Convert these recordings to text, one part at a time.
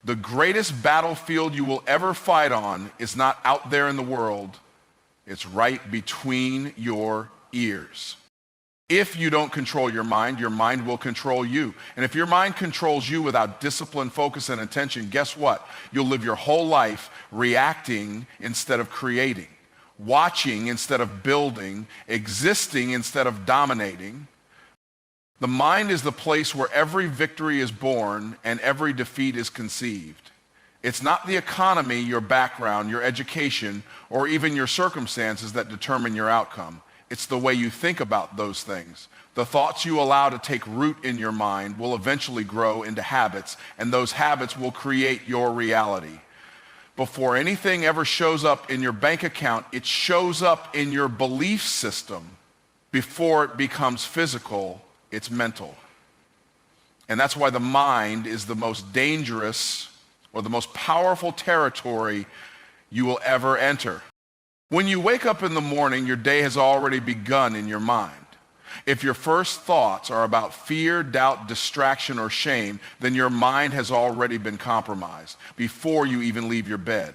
The greatest battlefield you will ever fight on is not out there in the world. It's right between your ears. If you don't control your mind will control you. And if your mind controls you without discipline, focus, and attention, guess what? You'll live your whole life reacting instead of creating, watching instead of building, existing instead of dominating. The mind is the place where every victory is born and every defeat is conceived. It's not the economy, your background, your education, or even your circumstances that determine your outcome. It's the way you think about those things. The thoughts you allow to take root in your mind will eventually grow into habits, and those habits will create your reality. Before anything ever shows up in your bank account, it shows up in your belief system. Before it becomes physical, it's mental. And that's why the mind is the most dangerous or the most powerful territory you will ever enter. When you wake up in the morning, your day has already begun in your mind. If your first thoughts are about fear, doubt, distraction, or shame, then your mind has already been compromised before you even leave your bed.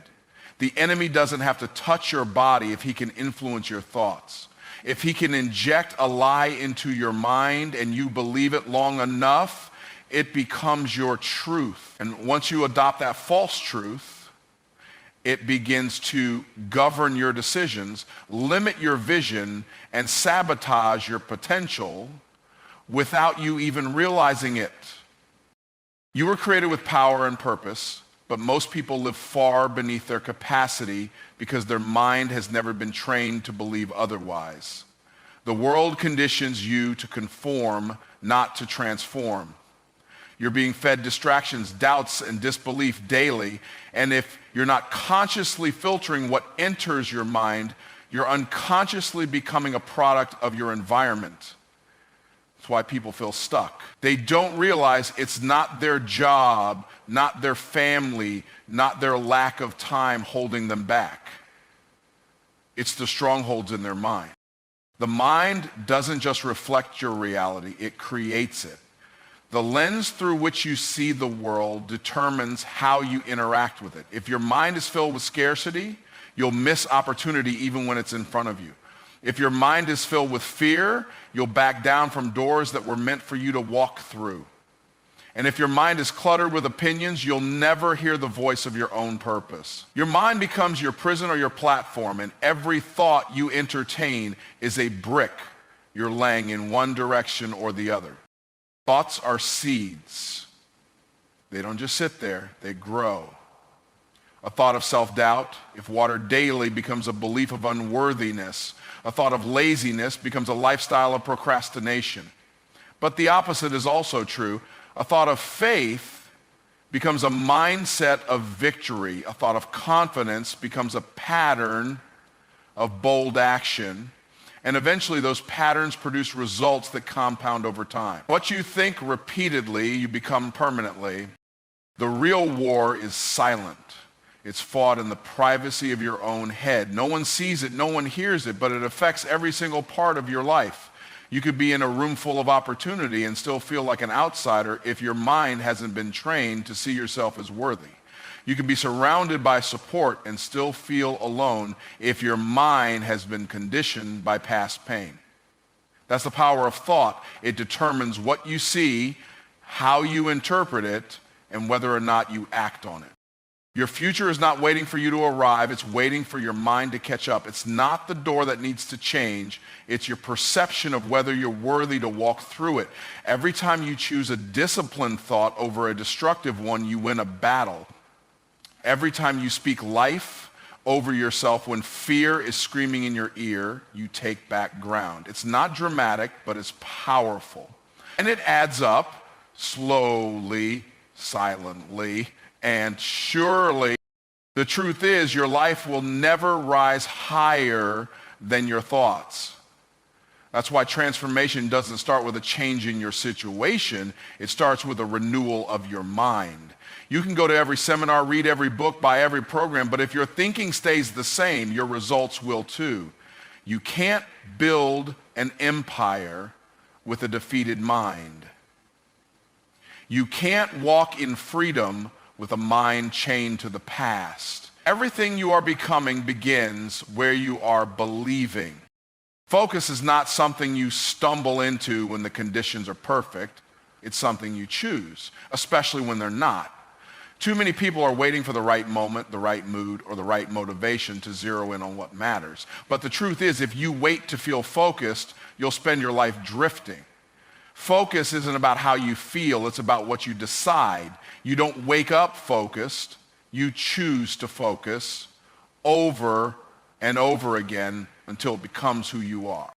The enemy doesn't have to touch your body if he can influence your thoughts. If he can inject a lie into your mind and you believe it long enough, it becomes your truth. And once you adopt that false truth, it begins to govern your decisions, limit your vision, and sabotage your potential without you even realizing it. You were created with power and purpose, but most people live far beneath their capacity because their mind has never been trained to believe otherwise. The world conditions you to conform, not to transform. You're being fed distractions, doubts, and disbelief daily. And if you're not consciously filtering what enters your mind, you're unconsciously becoming a product of your environment. That's why people feel stuck. They don't realize it's not their job, not their family, not their lack of time holding them back. It's the strongholds in their mind. The mind doesn't just reflect your reality, it creates it. The lens through which you see the world determines how you interact with it. If your mind is filled with scarcity, you'll miss opportunity even when it's in front of you. If your mind is filled with fear, you'll back down from doors that were meant for you to walk through. And if your mind is cluttered with opinions, you'll never hear the voice of your own purpose. Your mind becomes your prison or your platform, and every thought you entertain is a brick you're laying in one direction or the other. Thoughts are seeds. They don't just sit there, they grow. A thought of self-doubt, if watered daily, becomes a belief of unworthiness. A thought of laziness becomes a lifestyle of procrastination. But the opposite is also true. A thought of faith becomes a mindset of victory. A thought of confidence becomes a pattern of bold action. And eventually those patterns produce results that compound over time. What you think repeatedly, you become permanently. The real war is silent. It's fought in the privacy of your own head. No one sees it, no one hears it, but it affects every single part of your life. You could be in a room full of opportunity and still feel like an outsider if your mind hasn't been trained to see yourself as worthy. You can be surrounded by support and still feel alone if your mind has been conditioned by past pain. That's the power of thought. It determines what you see, how you interpret it, and whether or not you act on it. Your future is not waiting for you to arrive. It's waiting for your mind to catch up. It's not the door that needs to change. It's your perception of whether you're worthy to walk through it. Every time you choose a disciplined thought over a destructive one, you win a battle. Every time you speak life over yourself when fear is screaming in your ear, you take back ground. It's not dramatic, but it's powerful. And it adds up slowly, silently, and surely. The truth is, your life will never rise higher than your thoughts. That's why transformation doesn't start with a change in your situation. It starts with a renewal of your mind. You can go to every seminar, read every book, buy every program, but if your thinking stays the same, your results will too. You can't build an empire with a defeated mind. You can't walk in freedom with a mind chained to the past. Everything you are becoming begins where you are believing. Focus is not something you stumble into when the conditions are perfect. It's something you choose, especially when they're not. Too many people are waiting for the right moment, the right mood, or the right motivation to zero in on what matters. But the truth is, if you wait to feel focused, you'll spend your life drifting. Focus isn't about how you feel, it's about what you decide. You don't wake up focused, you choose to focus over and over again until it becomes who you are.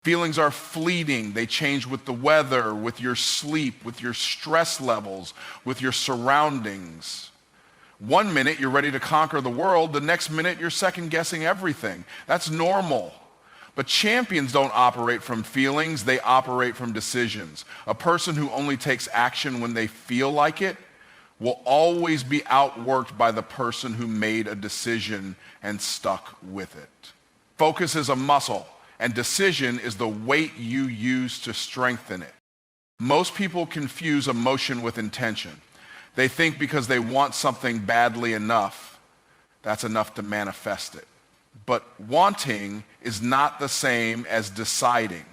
Feelings are fleeting. They change with the weather, with your sleep, with your stress levels, with your surroundings. One minute you're ready to conquer the world, the next minute you're second guessing everything. That's normal. But champions don't operate from feelings, they operate from decisions. A person who only takes action when they feel like it will always be outworked by the person who made a decision and stuck with it. Focus is a muscle, and decision is the weight you use to strengthen it. Most people confuse emotion with intention. They think because they want something badly enough, that's enough to manifest it. But wanting is not the same as deciding.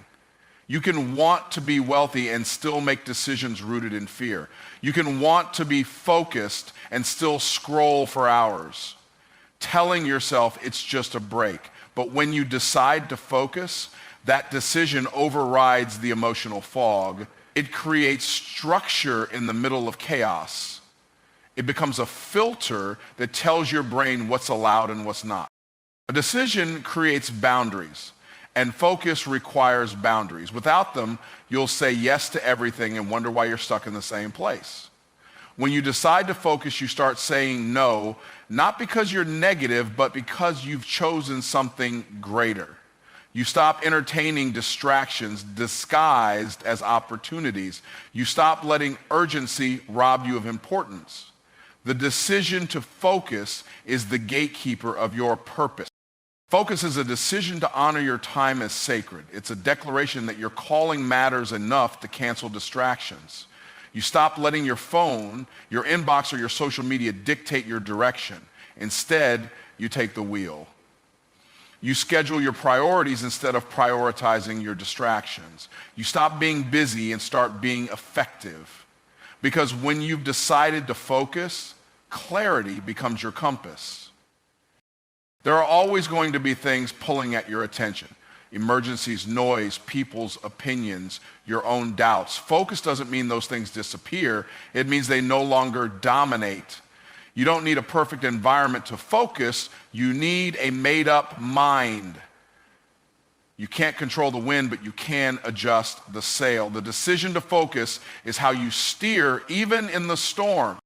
You can want to be wealthy and still make decisions rooted in fear. You can want to be focused and still scroll for hours, telling yourself it's just a break. But when you decide to focus, that decision overrides the emotional fog. It creates structure in the middle of chaos. It becomes a filter that tells your brain what's allowed and what's not. A decision creates boundaries, and focus requires boundaries. Without them, you'll say yes to everything and wonder why you're stuck in the same place. When you decide to focus, you start saying no, not because you're negative, but because you've chosen something greater. You stop entertaining distractions disguised as opportunities. You stop letting urgency rob you of importance. The decision to focus is the gatekeeper of your purpose. Focus is a decision to honor your time as sacred. It's a declaration that your calling matters enough to cancel distractions. You stop letting your phone, your inbox, or your social media dictate your direction. Instead, you take the wheel. You schedule your priorities instead of prioritizing your distractions. You stop being busy and start being effective. Because when you've decided to focus, clarity becomes your compass. There are always going to be things pulling at your attention. Emergencies, noise, people's opinions, your own doubts. Focus doesn't mean those things disappear. It means they no longer dominate. You don't need a perfect environment to focus. You need a made-up mind. You can't control the wind, but you can adjust the sail. The decision to focus is how you steer even in the storm.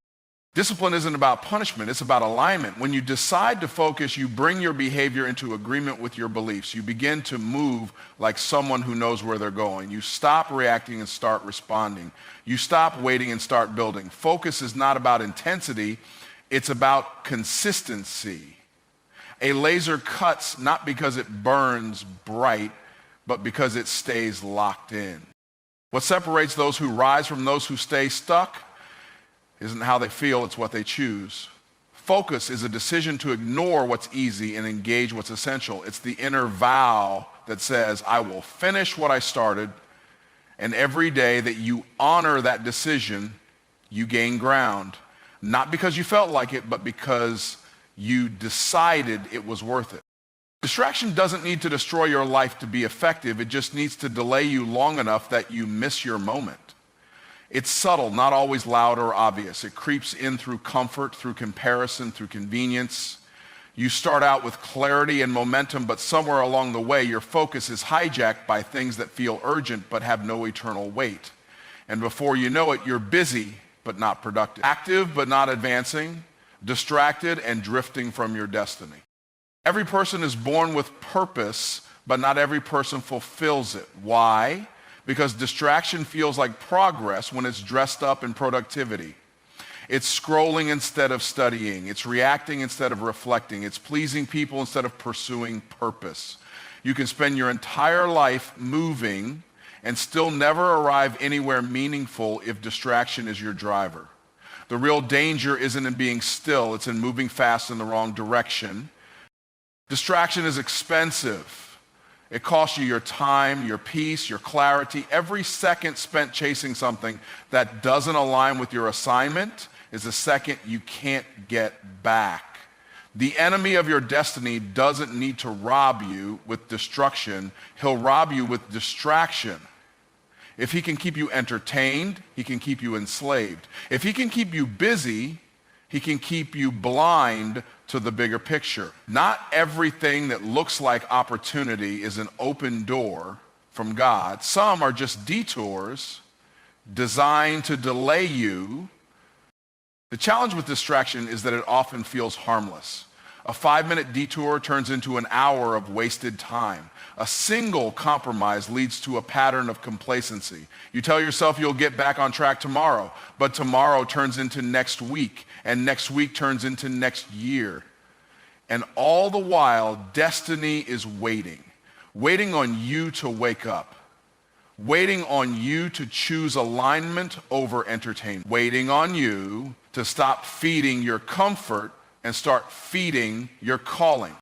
Discipline isn't about punishment, it's about alignment. When you decide to focus, you bring your behavior into agreement with your beliefs. You begin to move like someone who knows where they're going. You stop reacting and start responding. You stop waiting and start building. Focus is not about intensity, it's about consistency. A laser cuts not because it burns bright, but because it stays locked in. What separates those who rise from those who stay stuck isn't how they feel, it's what they choose. Focus is a decision to ignore what's easy and engage what's essential. It's the inner vow that says, I will finish what I started, and every day that you honor that decision, you gain ground. Not because you felt like it, but because you decided it was worth it. Distraction doesn't need to destroy your life to be effective. It just needs to delay you long enough that you miss your moment. It's subtle, not always loud or obvious. It creeps in through comfort, through comparison, through convenience. You start out with clarity and momentum, but somewhere along the way, your focus is hijacked by things that feel urgent but have no eternal weight. And before you know it, you're busy but not productive, active but not advancing, distracted and drifting from your destiny. Every person is born with purpose, but not every person fulfills it. Why? Because distraction feels like progress when it's dressed up in productivity. It's scrolling instead of studying. It's reacting instead of reflecting. It's pleasing people instead of pursuing purpose. You can spend your entire life moving and still never arrive anywhere meaningful if distraction is your driver. The real danger isn't in being still, it's in moving fast in the wrong direction. Distraction is expensive. It costs you your time, your peace, your clarity. Every second spent chasing something that doesn't align with your assignment is a second you can't get back. The enemy of your destiny doesn't need to rob you with destruction. He'll rob you with distraction. If he can keep you entertained, he can keep you enslaved. If he can keep you busy, he can keep you blind to the bigger picture. Not everything that looks like opportunity is an open door from God. Some are just detours designed to delay you. The challenge with distraction is that it often feels harmless. A 5-minute detour turns into an hour of wasted time. A single compromise leads to a pattern of complacency. You tell yourself you'll get back on track tomorrow, but tomorrow turns into next week, and next week turns into next year. And all the while, destiny is waiting on you to wake up, waiting on you to choose alignment over entertainment, waiting on you to stop feeding your comfort and start feeding your calling.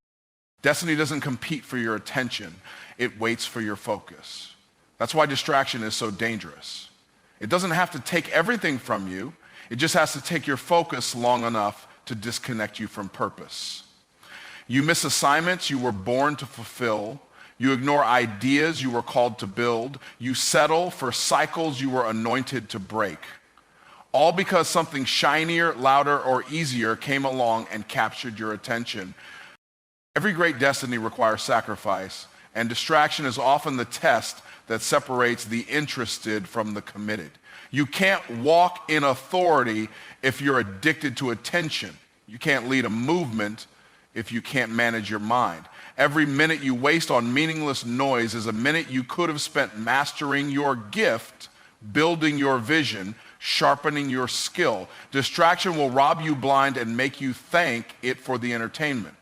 Destiny doesn't compete for your attention. It waits for your focus. That's why distraction is so dangerous. It doesn't have to take everything from you. It just has to take your focus long enough to disconnect you from purpose. You miss assignments you were born to fulfill. You ignore ideas you were called to build. You settle for cycles you were anointed to break. All because something shinier, louder, or easier came along and captured your attention. Every great destiny requires sacrifice, and distraction is often the test that separates the interested from the committed. You can't walk in authority if you're addicted to attention. You can't lead a movement if you can't manage your mind. Every minute you waste on meaningless noise is a minute you could have spent mastering your gift, building your vision, sharpening your skill. Distraction will rob you blind and make you thank it for the entertainment.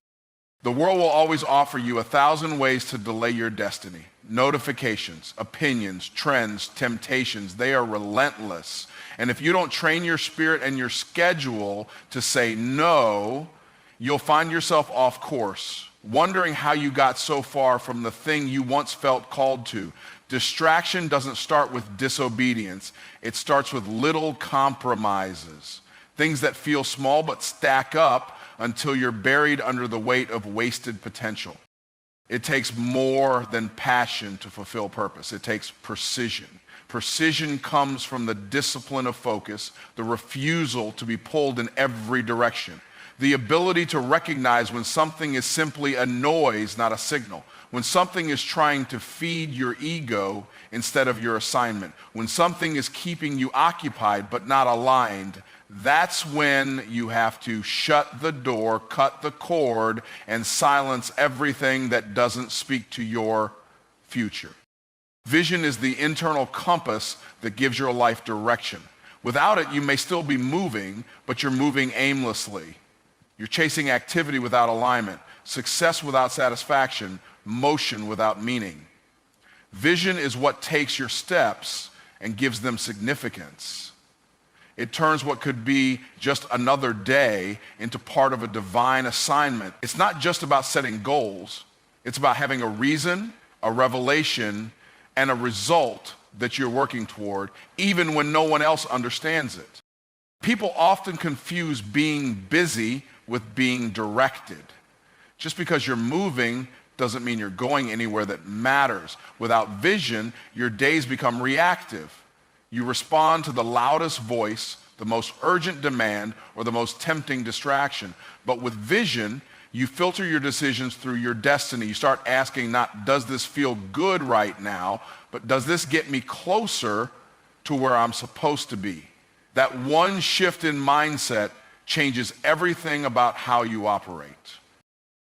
The world will always offer you 1,000 ways to delay your destiny. Notifications, opinions, trends, temptations, they are relentless. And if you don't train your spirit and your schedule to say no, you'll find yourself off course, wondering how you got so far from the thing you once felt called to. Distraction doesn't start with disobedience. It starts with little compromises, things that feel small but stack up until you're buried under the weight of wasted potential. It takes more than passion to fulfill purpose. It takes precision. Precision comes from the discipline of focus, the refusal to be pulled in every direction, the ability to recognize when something is simply a noise, not a signal, when something is trying to feed your ego instead of your assignment, when something is keeping you occupied but not aligned. That's when you have to shut the door, cut the cord, and silence everything that doesn't speak to your future. Vision is the internal compass that gives your life direction. Without it, you may still be moving, but you're moving aimlessly. You're chasing activity without alignment, success without satisfaction, motion without meaning. Vision is what takes your steps and gives them significance. It turns what could be just another day into part of a divine assignment. It's not just about setting goals. It's about having a reason, a revelation, and a result that you're working toward, even when no one else understands it. People often confuse being busy with being directed. Just because you're moving doesn't mean you're going anywhere that matters. Without vision, your days become reactive. You respond to the loudest voice, the most urgent demand, or the most tempting distraction. But with vision, you filter your decisions through your destiny. You start asking not, does this feel good right now, but does this get me closer to where I'm supposed to be? That one shift in mindset changes everything about how you operate.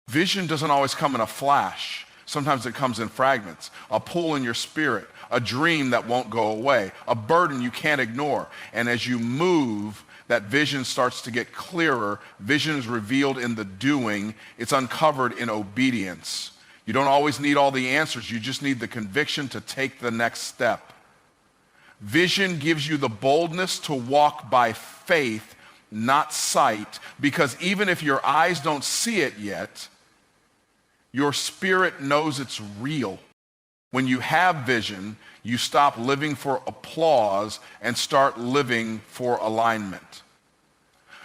Vision doesn't always come in a flash. Sometimes it comes in fragments, a pull in your spirit, a dream that won't go away, a burden you can't ignore. And as you move, that vision starts to get clearer. Vision is revealed in the doing. It's uncovered in obedience. You don't always need all the answers. You just need the conviction to take the next step. Vision gives you the boldness to walk by faith not sight, because even if your eyes don't see it yet, your spirit knows it's real. When you have vision, you stop living for applause and start living for alignment.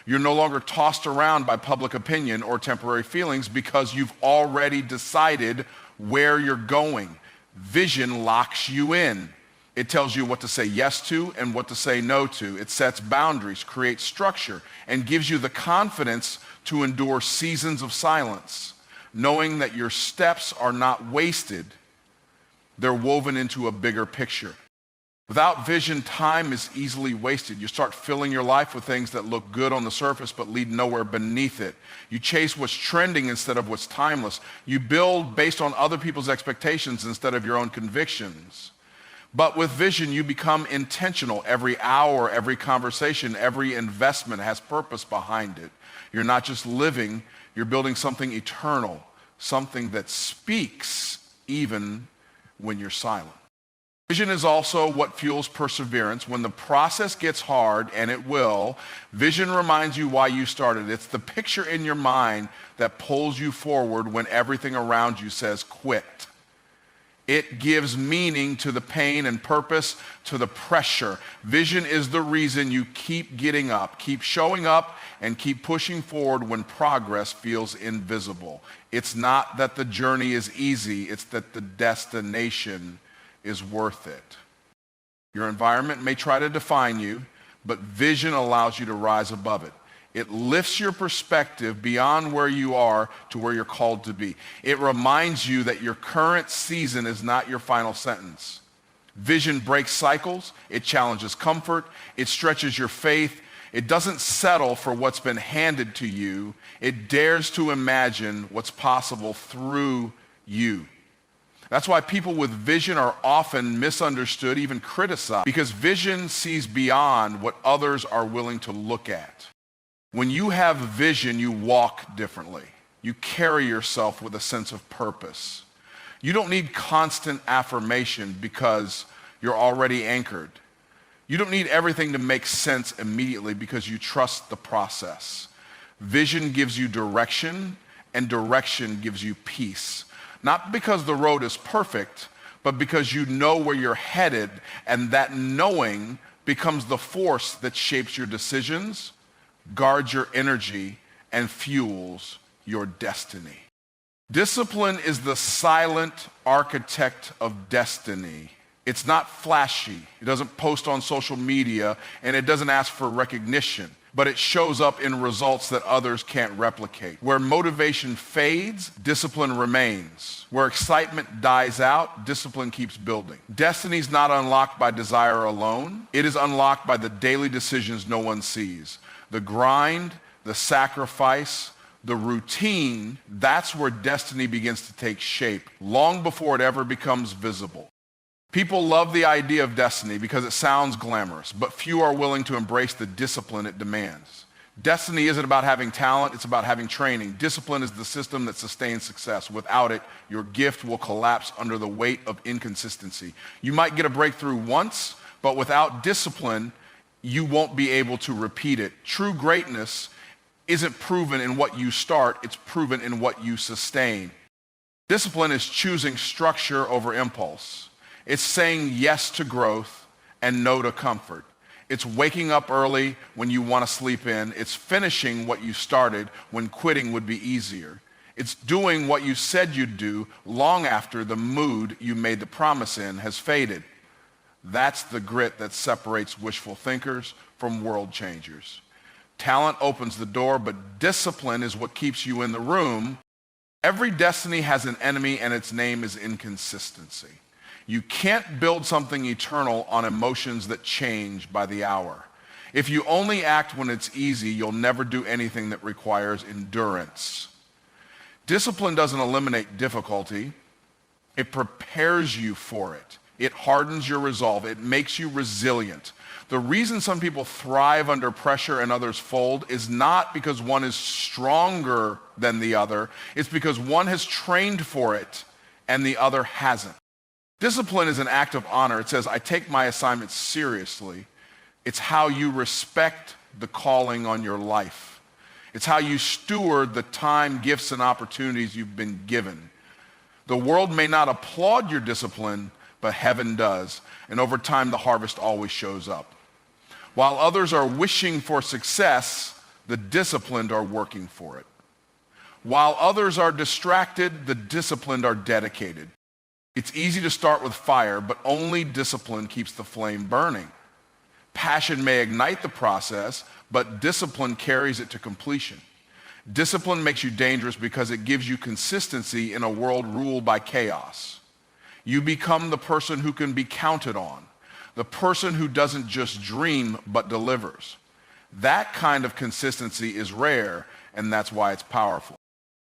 You're no longer tossed around by public opinion or temporary feelings because you've already decided where you're going. Vision locks you in. It tells you what to say yes to and what to say no to. It sets boundaries, creates structure, and gives you the confidence to endure seasons of silence, knowing that your steps are not wasted. They're woven into a bigger picture. Without vision, time is easily wasted. You start filling your life with things that look good on the surface but lead nowhere beneath it. You chase what's trending instead of what's timeless. You build based on other people's expectations instead of your own convictions. But with vision, you become intentional. Every hour, every conversation, every investment has purpose behind it. You're not just living, you're building something eternal, something that speaks even when you're silent. Vision is also what fuels perseverance. When the process gets hard, and it will, vision reminds you why you started. It's the picture in your mind that pulls you forward when everything around you says quit. It gives meaning to the pain and purpose to the pressure. Vision is the reason you keep getting up, keep showing up, and keep pushing forward when progress feels invisible. It's not that the journey is easy, it's that the destination is worth it. Your environment may try to define you, but vision allows you to rise above it. It lifts your perspective beyond where you are to where you're called to be. It reminds you that your current season is not your final sentence. Vision breaks cycles, it challenges comfort, it stretches your faith. It doesn't settle for what's been handed to you. It dares to imagine what's possible through you. That's why people with vision are often misunderstood, even criticized, because vision sees beyond what others are willing to look at. When you have vision, you walk differently. You carry yourself with a sense of purpose. You don't need constant affirmation because you're already anchored. You don't need everything to make sense immediately because you trust the process. Vision gives you direction, and direction gives you peace. Not because the road is perfect, but because you know where you're headed, and that knowing becomes the force that shapes your decisions, guards your energy, and fuels your destiny. Discipline is the silent architect of destiny. It's not flashy. It doesn't post on social media, and it doesn't ask for recognition, but it shows up in results that others can't replicate. Where motivation fades, discipline remains. Where excitement dies out, discipline keeps building. Destiny's not unlocked by desire alone. It is unlocked by the daily decisions no one sees. The grind, the sacrifice, the routine, that's where destiny begins to take shape, long before it ever becomes visible. People love the idea of destiny because it sounds glamorous, but few are willing to embrace the discipline it demands. Destiny isn't about having talent, it's about having training. Discipline is the system that sustains success. Without it, your gift will collapse under the weight of inconsistency. You might get a breakthrough once, but without discipline, you won't be able to repeat it. True greatness isn't proven in what you start, it's proven in what you sustain. Discipline is choosing structure over impulse. It's saying yes to growth and no to comfort. It's waking up early when you want to sleep in. It's finishing what you started when quitting would be easier. It's doing what you said you'd do long after the mood you made the promise in has faded. That's the grit that separates wishful thinkers from world changers. Talent opens the door, but discipline is what keeps you in the room. Every destiny has an enemy, and its name is inconsistency. You can't build something eternal on emotions that change by the hour. If you only act when it's easy, you'll never do anything that requires endurance. Discipline doesn't eliminate difficulty. It prepares you for it. It hardens your resolve. It makes you resilient. The reason some people thrive under pressure and others fold is not because one is stronger than the other. It's because one has trained for it and the other hasn't. Discipline is an act of honor. It says, I take my assignment seriously. It's how you respect the calling on your life. It's how you steward the time, gifts, and opportunities you've been given. The world may not applaud your discipline, but heaven does. And over time, the harvest always shows up. While others are wishing for success, the disciplined are working for it. While others are distracted, the disciplined are dedicated. It's easy to start with fire, but only discipline keeps the flame burning. Passion may ignite the process, but discipline carries it to completion. Discipline makes you dangerous because it gives you consistency in a world ruled by chaos. You become the person who can be counted on, the person who doesn't just dream but delivers. That kind of consistency is rare, and that's why it's powerful.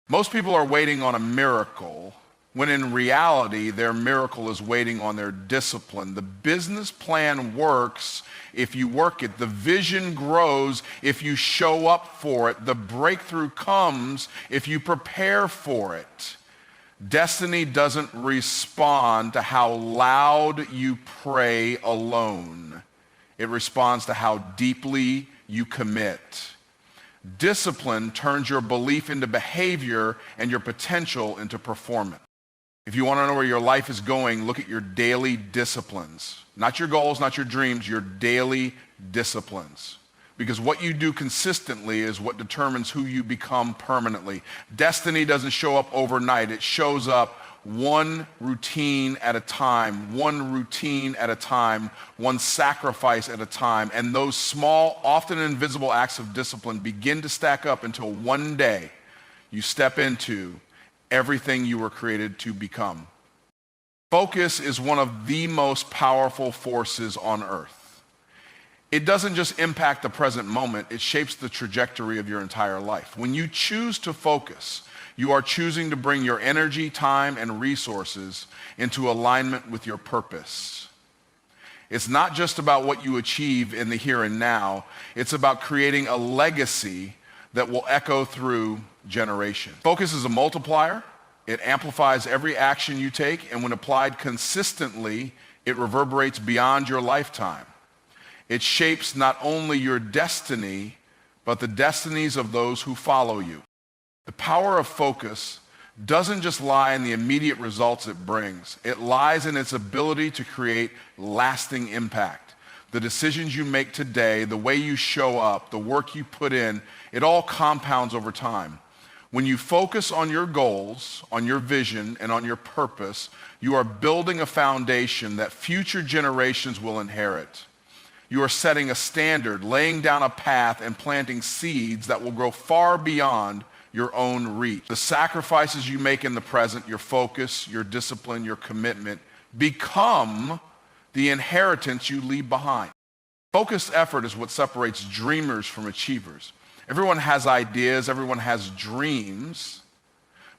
Most people are waiting on a miracle, when in reality, their miracle is waiting on their discipline. The business plan works if you work it. The vision grows if you show up for it. The breakthrough comes if you prepare for it. Destiny doesn't respond to how loud you pray alone. It responds to how deeply you commit. Discipline turns your belief into behavior and your potential into performance. If you want to know where your life is going, look at your daily disciplines. Not your goals, not your dreams, your daily disciplines. Because what you do consistently is what determines who you become permanently. Destiny doesn't show up overnight. It shows up one routine at a time, one sacrifice at a time. And those small, often invisible acts of discipline begin to stack up until one day you step into everything you were created to become. Focus is one of the most powerful forces on earth. It doesn't just impact the present moment, it shapes the trajectory of your entire life. When you choose to focus, you are choosing to bring your energy, time, and resources into alignment with your purpose. It's not just about what you achieve in the here and now, it's about creating a legacy that will echo through generations. Focus is a multiplier. It amplifies every action you take, and when applied consistently, it reverberates beyond your lifetime. It shapes not only your destiny, but the destinies of those who follow you. The power of focus doesn't just lie in the immediate results it brings. It lies in its ability to create lasting impact. The decisions you make today, the way you show up, the work you put in, it all compounds over time. When you focus on your goals, on your vision, and on your purpose, you are building a foundation that future generations will inherit. You are setting a standard, laying down a path, and planting seeds that will grow far beyond your own reach. The sacrifices you make in the present, your focus, your discipline, your commitment, become the inheritance you leave behind. Focused effort is what separates dreamers from achievers. Everyone has ideas, everyone has dreams,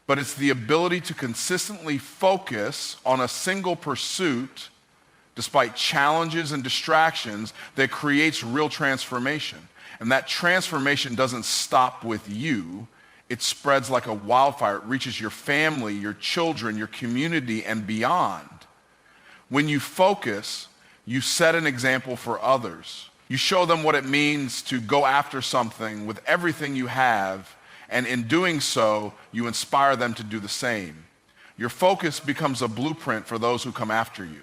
but it's the ability to consistently focus on a single pursuit despite challenges and distractions that creates real transformation. And that transformation doesn't stop with you. It spreads like a wildfire. It reaches your family, your children, your community, and beyond. When you focus, you set an example for others. You show them what it means to go after something with everything you have, and in doing so, you inspire them to do the same. Your focus becomes a blueprint for those who come after you.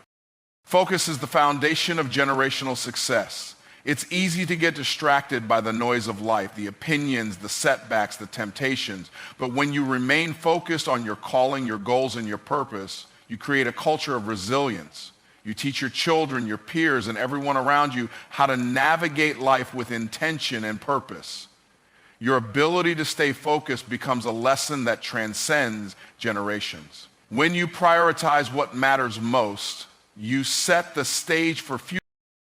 Focus is the foundation of generational success. It's easy to get distracted by the noise of life, the opinions, the setbacks, the temptations. But when you remain focused on your calling, your goals, and your purpose, you create a culture of resilience. You teach your children, your peers, and everyone around you how to navigate life with intention and purpose. Your ability to stay focused becomes a lesson that transcends generations. When you prioritize what matters most, you set the stage for future